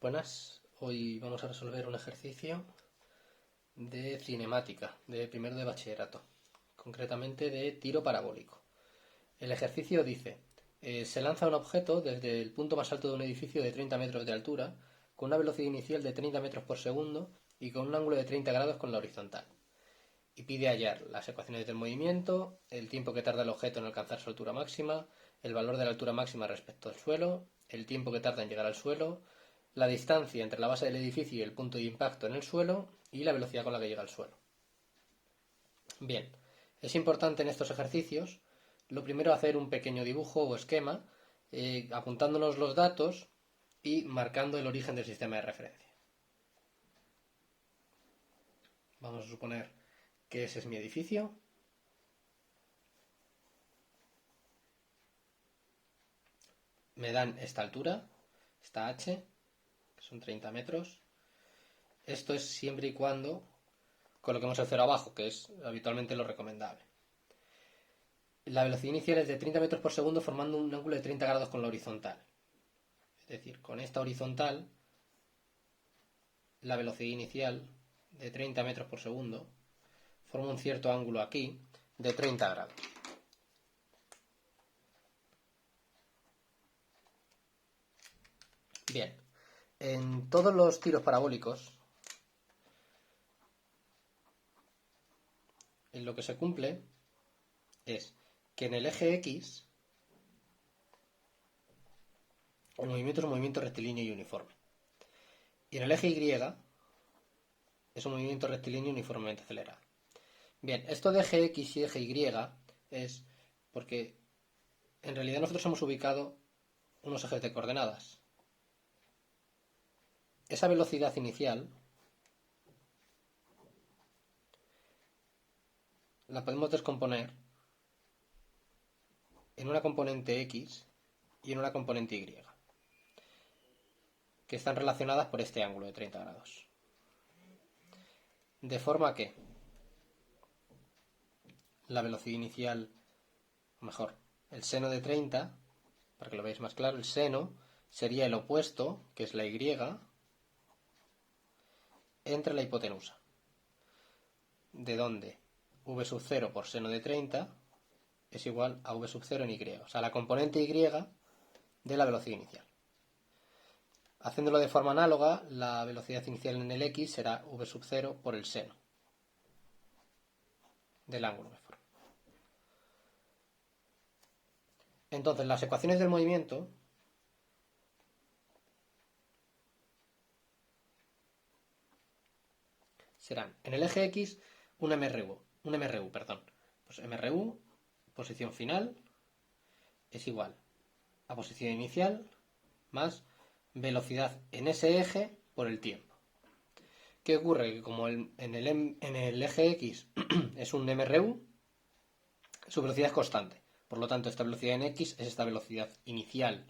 Buenas, hoy vamos a resolver un ejercicio de cinemática, de primero de bachillerato, concretamente de tiro parabólico. El ejercicio dice, se lanza un objeto desde el punto más alto de un edificio de 30 metros de altura, con una velocidad inicial de 30 metros por segundo y con un ángulo de 30 grados con la horizontal. Y pide hallar las ecuaciones del movimiento, el tiempo que tarda el objeto en alcanzar su altura máxima, el valor de la altura máxima respecto al suelo, el tiempo que tarda en llegar al suelo, la distancia entre la base del edificio y el punto de impacto en el suelo y la velocidad con la que llega al suelo. Bien, es importante en estos ejercicios, lo primero, hacer un pequeño dibujo o esquema, apuntándonos los datos y marcando el origen del sistema de referencia. Vamos a suponer que ese es mi edificio. Me dan esta altura, esta h, que son 30 metros. Esto es siempre y cuando coloquemos el cero abajo, que es habitualmente lo recomendable. La velocidad inicial es de 30 metros por segundo formando un ángulo de 30 grados con la horizontal. Es decir, con esta horizontal, la velocidad inicial de 30 metros por segundo forma un cierto ángulo aquí de 30 grados. Bien, en todos los tiros parabólicos, en lo que se cumple es que en el eje X el movimiento es un movimiento rectilíneo y uniforme. Y en el eje Y es un movimiento rectilíneo uniformemente acelerado. Bien, esto de eje X y eje Y es porque en realidad nosotros hemos ubicado unos ejes de coordenadas. Esa velocidad inicial la podemos descomponer en una componente X y en una componente Y, que están relacionadas por este ángulo de 30 grados. De forma que la velocidad inicial, o mejor, el seno de 30, para que lo veáis más claro, el seno sería el opuesto, que es la Y, entre la hipotenusa, de donde v sub 0 por seno de 30 es igual a v sub 0 en Y, o sea, la componente Y de la velocidad inicial. Haciéndolo de forma análoga, la velocidad inicial en el X será v sub 0 por el seno del ángulo mejor. Entonces, las ecuaciones del movimiento serán en el eje X un MRU. Pues MRU, posición final, es igual a posición inicial más velocidad en ese eje por el tiempo. ¿Qué ocurre? Que como en el eje X es un MRU, su velocidad es constante. Por lo tanto, esta velocidad en X es esta velocidad inicial.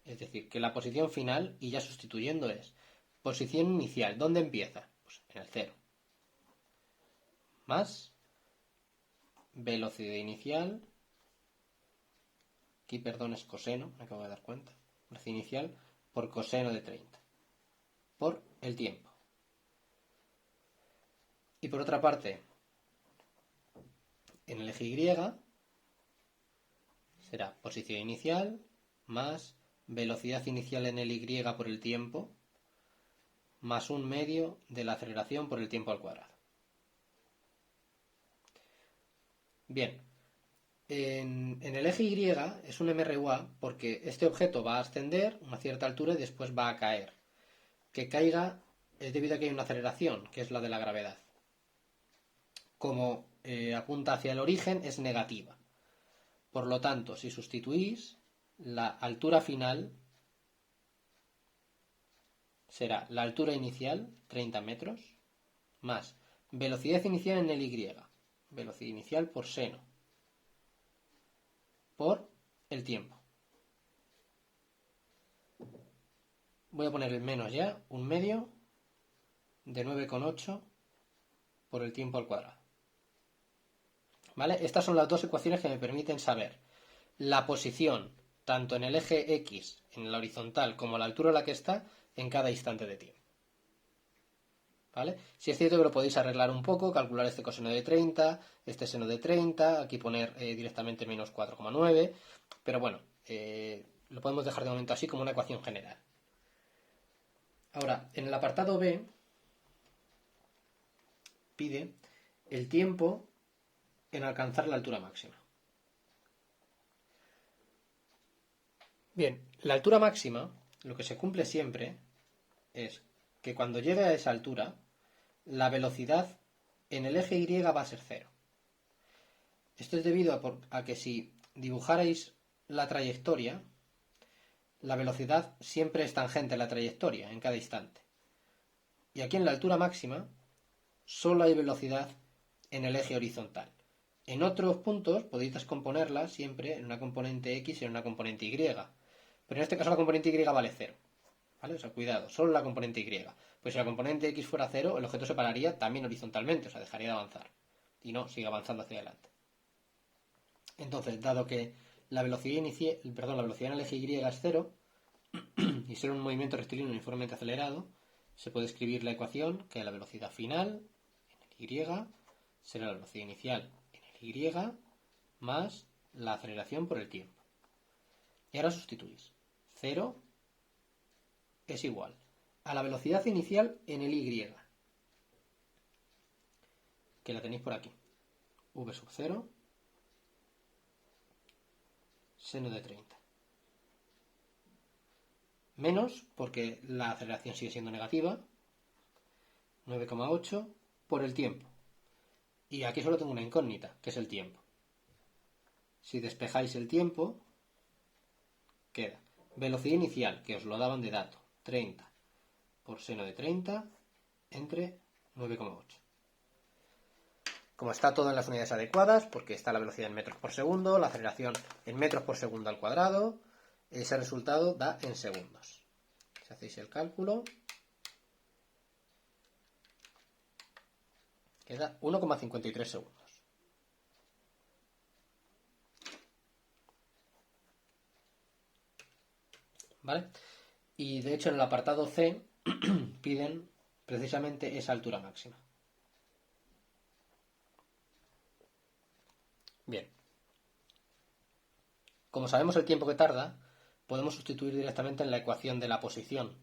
Es decir, que la posición final, y ya sustituyendo, es posición inicial. ¿Dónde empieza? Pues en el 0. Más velocidad inicial. Aquí, perdón, es coseno, me acabo de dar cuenta. Velocidad inicial por coseno de 30. Por el tiempo. Y por otra parte, en el eje Y será posición inicial más velocidad inicial en el Y por el tiempo más un medio de la aceleración por el tiempo al cuadrado. Bien, en el eje Y es un MRUA porque este objeto va a ascender a una cierta altura y después va a caer. Que caiga es debido a que hay una aceleración, que es la de la gravedad. Como apunta hacia el origen, es negativa. Por lo tanto, si sustituís, la altura final será la altura inicial, 30 metros, más velocidad inicial en el Y, velocidad inicial por seno, por el tiempo. Voy a poner el menos ya, un medio de 9,8 por el tiempo al cuadrado. ¿Vale? Estas son las dos ecuaciones que me permiten saber la posición tanto en el eje X, en la horizontal, como a la altura a la que está, en cada instante de tiempo. ¿Vale? Si es cierto que lo podéis arreglar un poco, calcular este coseno de 30, este seno de 30, aquí poner directamente menos 4,9, pero bueno, lo podemos dejar de momento así como una ecuación general. Ahora, en el apartado B, pide el tiempo en alcanzar la altura máxima. Bien, la altura máxima, lo que se cumple siempre es que cuando llegue a esa altura, la velocidad en el eje Y va a ser 0. Esto es debido a que si dibujarais la trayectoria, la velocidad siempre es tangente a la trayectoria en cada instante. Y aquí en la altura máxima solo hay velocidad en el eje horizontal. En otros puntos podéis descomponerla siempre en una componente X y en una componente Y. Pero en este caso la componente Y vale 0. ¿Vale? O sea, cuidado, solo la componente Y. Pues si la componente X fuera 0, el objeto se pararía también horizontalmente, o sea, dejaría de avanzar. Y no, sigue avanzando hacia adelante. Entonces, dado que la velocidad la velocidad en el eje Y es 0, y ser un movimiento rectilíneo uniformemente acelerado, se puede escribir la ecuación que la velocidad final en el Y será la velocidad inicial en el Y más la aceleración por el tiempo. Y ahora sustituís. 0 es igual a la velocidad inicial en el Y, que la tenéis por aquí. V sub 0, seno de 30. Menos, porque la aceleración sigue siendo negativa, 9,8 por el tiempo. Y aquí solo tengo una incógnita, que es el tiempo. Si despejáis el tiempo, queda velocidad inicial, que os lo daban de dato, 30 por seno de 30 entre 9,8. Como está todo en las unidades adecuadas, porque está la velocidad en metros por segundo, la aceleración en metros por segundo al cuadrado, ese resultado da en segundos. Si hacéis el cálculo, queda 1,53 segundos. ¿Vale? Y de hecho en el apartado C piden precisamente esa altura máxima. Bien. Como sabemos el tiempo que tarda, podemos sustituir directamente en la ecuación de la posición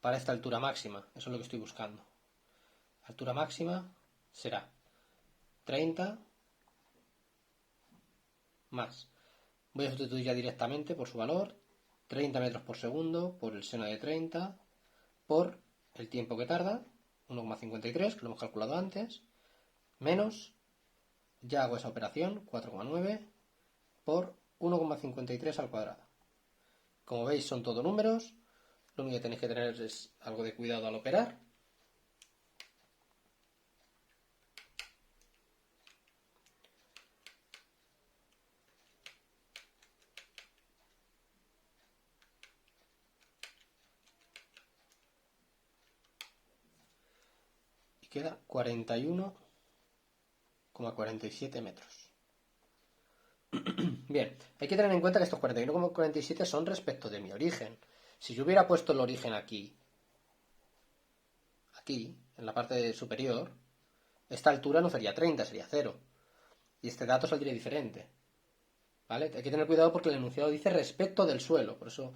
para esta altura máxima. Eso es lo que estoy buscando. Altura máxima será 30 más. Voy a sustituir ya directamente por su valor. 30 metros por segundo por el seno de 30 por el tiempo que tarda, 1,53, que lo hemos calculado antes, menos, ya hago esa operación, 4,9 por 1,53 al cuadrado. Como veis son todo números, lo único que tenéis que tener es algo de cuidado al operar. Y queda 41,47 metros. Bien, hay que tener en cuenta que estos 41,47 son respecto de mi origen. Si yo hubiera puesto el origen aquí, en la parte superior, esta altura no sería 30, sería 0. Y este dato saldría diferente. ¿Vale? Hay que tener cuidado porque el enunciado dice respecto del suelo, por eso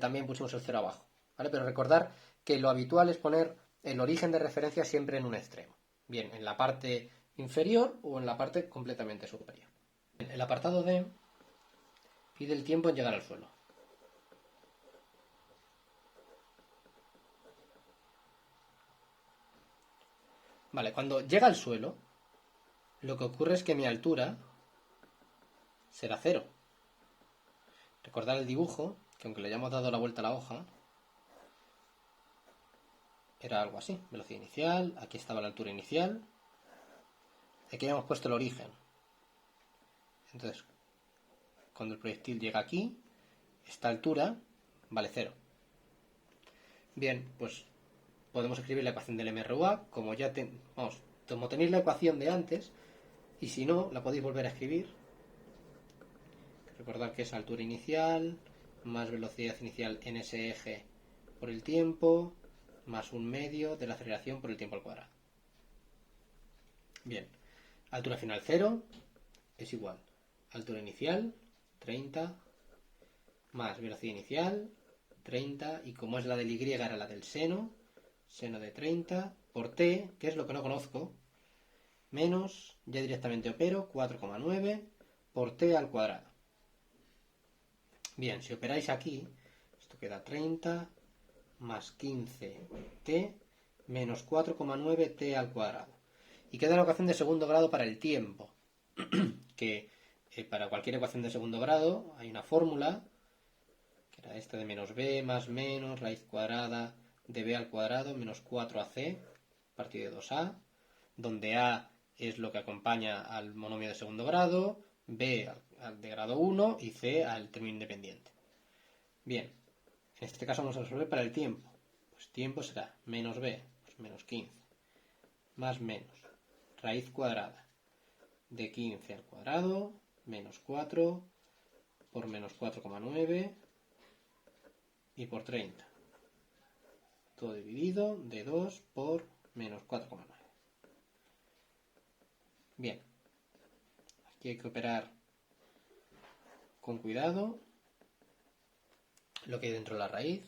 también pusimos el 0 abajo. ¿Vale? Pero recordar que lo habitual es poner el origen de referencia siempre en un extremo. Bien, en la parte inferior o en la parte completamente superior. El apartado D pide el tiempo en llegar al suelo. Vale, cuando llega al suelo, lo que ocurre es que mi altura será 0. Recordar el dibujo, que aunque le hayamos dado la vuelta a la hoja, era algo así. Velocidad inicial, aquí estaba la altura inicial, aquí habíamos puesto el origen. Entonces, cuando el proyectil llega aquí, esta altura vale 0. Bien, pues podemos escribir la ecuación del MRUA, como ya como tenéis la ecuación de antes, y si no, la podéis volver a escribir. Recordad que es altura inicial más velocidad inicial en ese eje por el tiempo más un medio de la aceleración por el tiempo al cuadrado. Bien, altura final 0 es igual altura inicial 30 más velocidad inicial 30, y como es la del y era la del seno de 30 por t, que es lo que no conozco, menos, ya directamente opero, 4,9 por t al cuadrado. Bien, si operáis aquí, esto queda 30 más 15t menos 4,9t al cuadrado. Y queda la ecuación de segundo grado para el tiempo, que para cualquier ecuación de segundo grado hay una fórmula, que era esta de menos b más menos raíz cuadrada de b al cuadrado menos 4ac partido de 2a, donde a es lo que acompaña al monomio de segundo grado, b al de grado 1 y c al término independiente. Bien, en este caso vamos a resolver para el tiempo. Pues tiempo será menos b, pues menos 15, más menos raíz cuadrada de 15 al cuadrado, menos 4 por menos 4,9 y por 30. Todo dividido de 2 por menos 4,9. Bien, aquí hay que operar con cuidado lo que hay dentro de la raíz.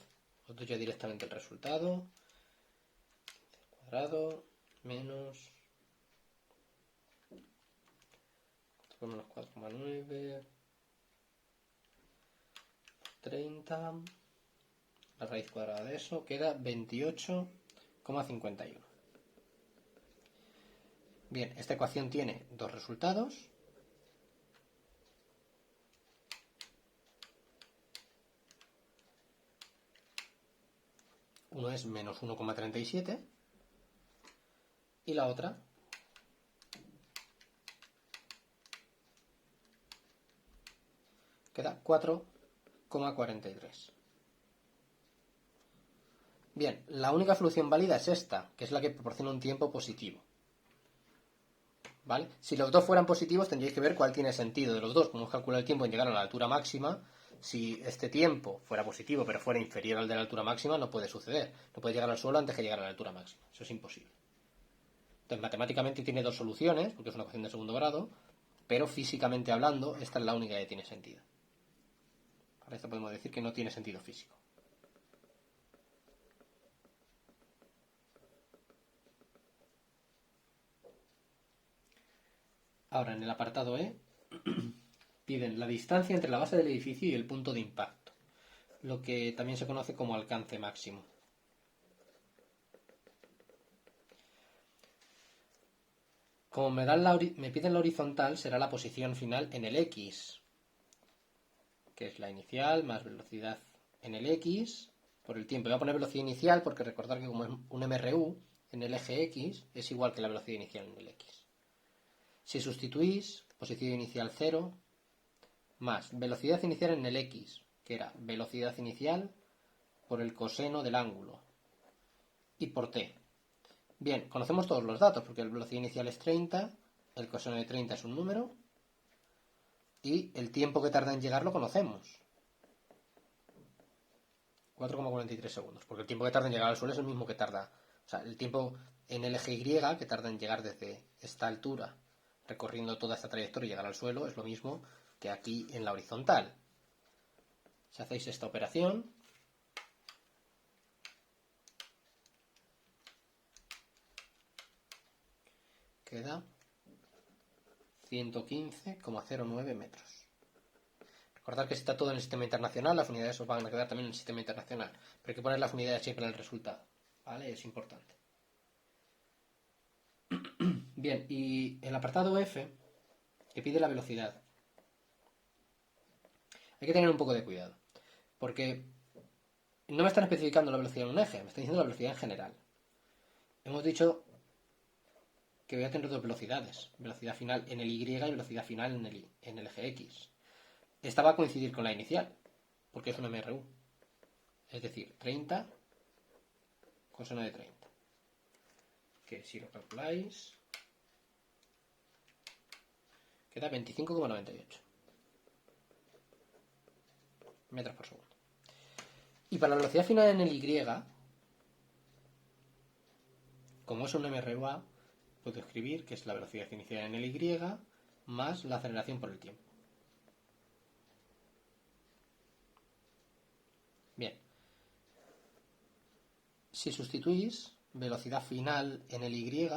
Os doy ya directamente el resultado. Cuadrado menos 4,9 30. La raíz cuadrada de eso queda 28,51. Bien, esta ecuación tiene dos resultados. Uno es menos 1,37 y la otra queda 4,43. Bien, la única solución válida es esta, que es la que proporciona un tiempo positivo. ¿Vale? Si los dos fueran positivos, tendríais que ver cuál tiene sentido de los dos. Podemos calcular el tiempo en llegar a la altura máxima. Si este tiempo fuera positivo, pero fuera inferior al de la altura máxima, no puede suceder. No puede llegar al suelo antes que llegar a la altura máxima. Eso es imposible. Entonces, matemáticamente tiene dos soluciones, porque es una ecuación de segundo grado, pero físicamente hablando, esta es la única que tiene sentido. Para esto podemos decir que no tiene sentido físico. Ahora, en el apartado E, piden la distancia entre la base del edificio y el punto de impacto, lo que también se conoce como alcance máximo. Como me piden la horizontal, será la posición final en el X, que es la inicial más velocidad en el X por el tiempo. Voy a poner velocidad inicial porque recordar que como es un MRU en el eje X es igual que la velocidad inicial en el X. Si sustituís posición inicial 0 más velocidad inicial en el X, que era velocidad inicial por el coseno del ángulo, y por t. Bien, conocemos todos los datos, porque la velocidad inicial es 30, el coseno de 30 es un número, y el tiempo que tarda en llegar lo conocemos. 4,43 segundos, porque el tiempo que tarda en llegar al suelo es el mismo que tarda, o sea, el tiempo en el eje Y que tarda en llegar desde esta altura, recorriendo toda esta trayectoria y llegar al suelo, es lo mismo que aquí en la horizontal. Si hacéis esta operación, queda 115,09 metros. Recordad que si está todo en el sistema internacional, las unidades os van a quedar también en el sistema internacional, pero hay que poner las unidades siempre en el resultado, ¿vale? Es importante. Bien, y el apartado F, que pide la velocidad, hay que tener un poco de cuidado, porque no me están especificando la velocidad en un eje, me están diciendo la velocidad en general. Hemos dicho que voy a tener dos velocidades, velocidad final en el Y y velocidad final en el eje X. Esta va a coincidir con la inicial, porque es una MRU. Es decir, 30 coseno de 30. Que si lo calculáis, queda 25,98. metros por segundo. Y para la velocidad final en el Y, como es un MRUA, puedo escribir que es la velocidad inicial en el Y más la aceleración por el tiempo. Bien. Si sustituís velocidad final en el Y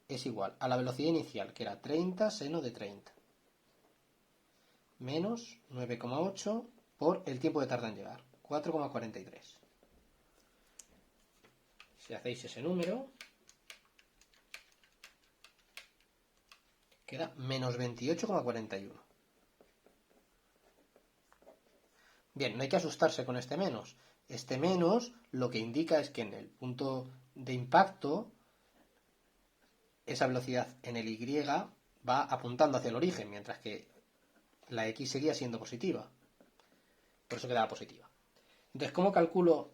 es igual a la velocidad inicial, que era 30 seno de 30, menos 9,8 por el tiempo que tarda en llegar, 4,43. Si hacéis ese número, queda menos 28,41. Bien, no hay que asustarse con este menos. Este menos lo que indica es que en el punto de impacto esa velocidad en el Y va apuntando hacia el origen, mientras que la X seguía siendo positiva. Por eso quedaba positiva. Entonces, ¿cómo calculo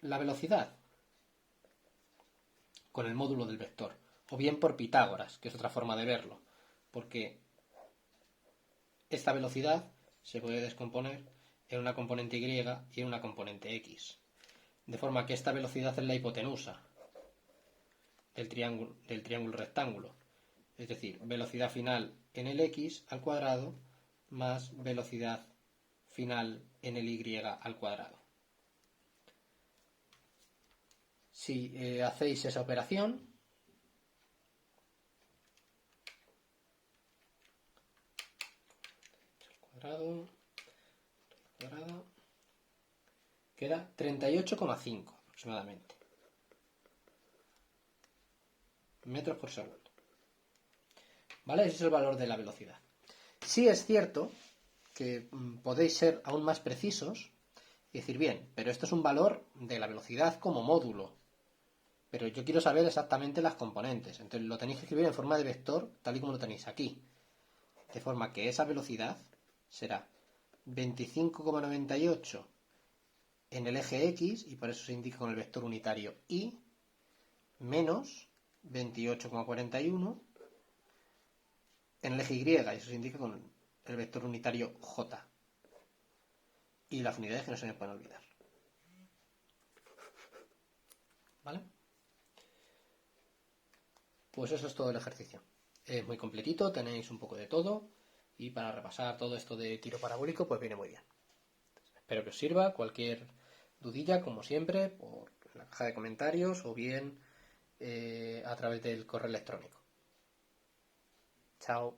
la velocidad? Con el módulo del vector. O bien por Pitágoras, que es otra forma de verlo. Porque esta velocidad se puede descomponer en una componente Y y en una componente X. De forma que esta velocidad es la hipotenusa del triángulo rectángulo. Es decir, velocidad final en el X al cuadrado más velocidad final en el Y al cuadrado. Si hacéis esa operación, cuadrado, queda 38,5 aproximadamente metros por segundo. ¿Vale? Ese es el valor de la velocidad. Sí es cierto que podéis ser aún más precisos y decir, bien, pero esto es un valor de la velocidad como módulo. Pero yo quiero saber exactamente las componentes. Entonces lo tenéis que escribir en forma de vector, tal y como lo tenéis aquí. De forma que esa velocidad será 25,98 en el eje X, y por eso se indica con el vector unitario Y, menos 28,41 en el eje Y, y eso se indica con el vector unitario J. Y las unidades que no se me pueden olvidar. ¿Vale? Pues eso es todo el ejercicio. Es muy completito, tenéis un poco de todo, y para repasar todo esto de tiro parabólico, pues viene muy bien. Espero que os sirva. Cualquier dudilla, como siempre, por la caja de comentarios o bien a través del correo electrónico. Chao.